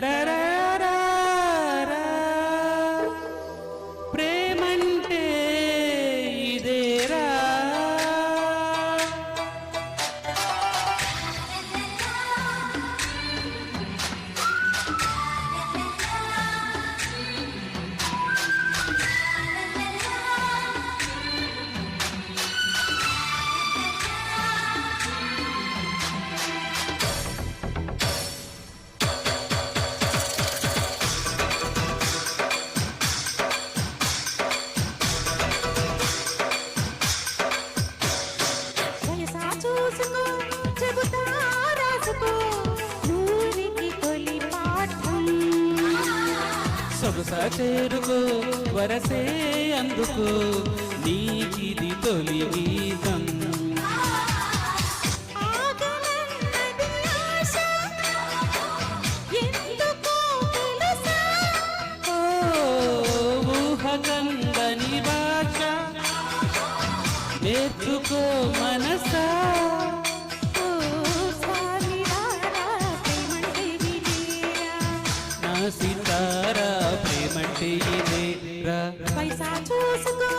రరరరా ప్రేమంటే ఇదేరా సొగసా చేరుకో వరసే అందుకు నీకిది తొలి గీతం ఊహకందని భాష నేర్చుకో మనసా సితారా ప్రేమంటే ఇదేరా పైసా చూసుకో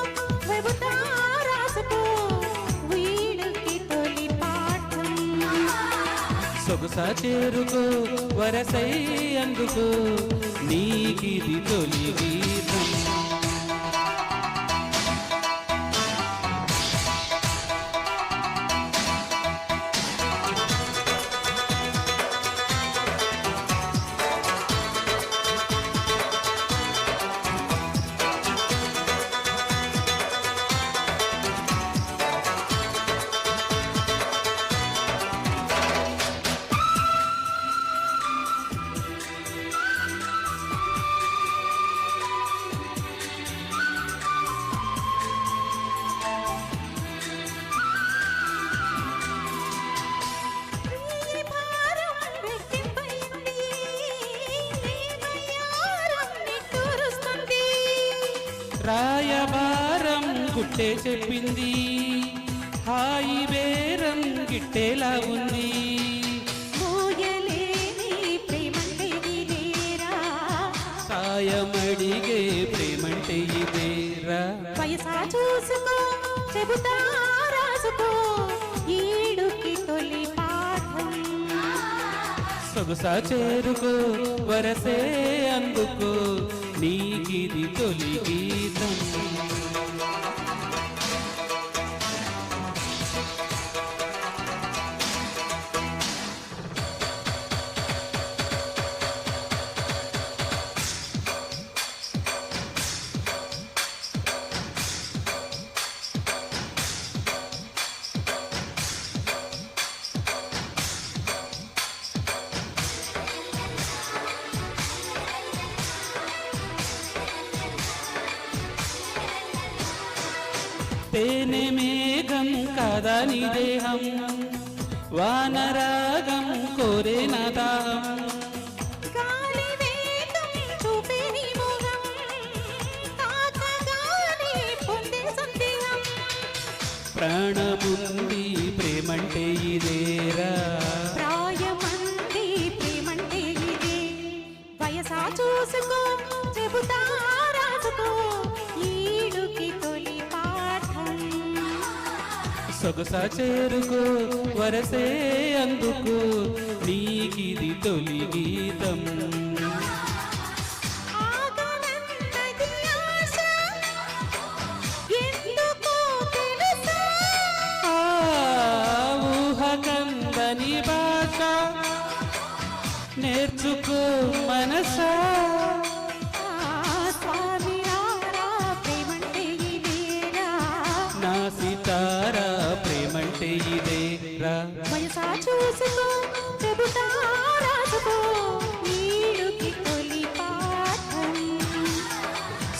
రాసుకో వీడికి తొలి పాఠం సొగసా చేరుకో వరసై అందుకు నీకిది తొలి గీతం రాయబారం గుట్టే చెప్పింది హాయి బేరం గిట్టేలా ఉంది సాయమడిగే ప్రేమంటే ఇదేరా పైసా చూసుకో చెబుతా రాసుకో ఈడుకి తొలి పాఠం సొగసా చేరుకో వరసే అందుకు నీకిది తొలి గీతం తేనె మేఘం కాదా నీ దేహం వానరాగం కోరే నా దాహం ప్రాణముంది ప్రేమంటే ఇదేరా ప్రాయమంది ప్రేమంటే ఇదే వయసా చూసుకో చెబుతా రాసుకో ఈడుకి తొలి పాఠం సొగసా చేరుకో వరసే అందుకు నీకిది తొలి గీతం ఊహకందని భాష నేర్చుకో మనసా నా సితారా ప్రేమంటే ఇదేరా వయసా చూసుకో చెబుతా రాసుకో ఈడుకి తొలి పాఠం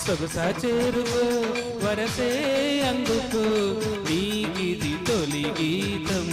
సొగసా చేరుకో వరసే అందుకు నీకిది తొలి గీతం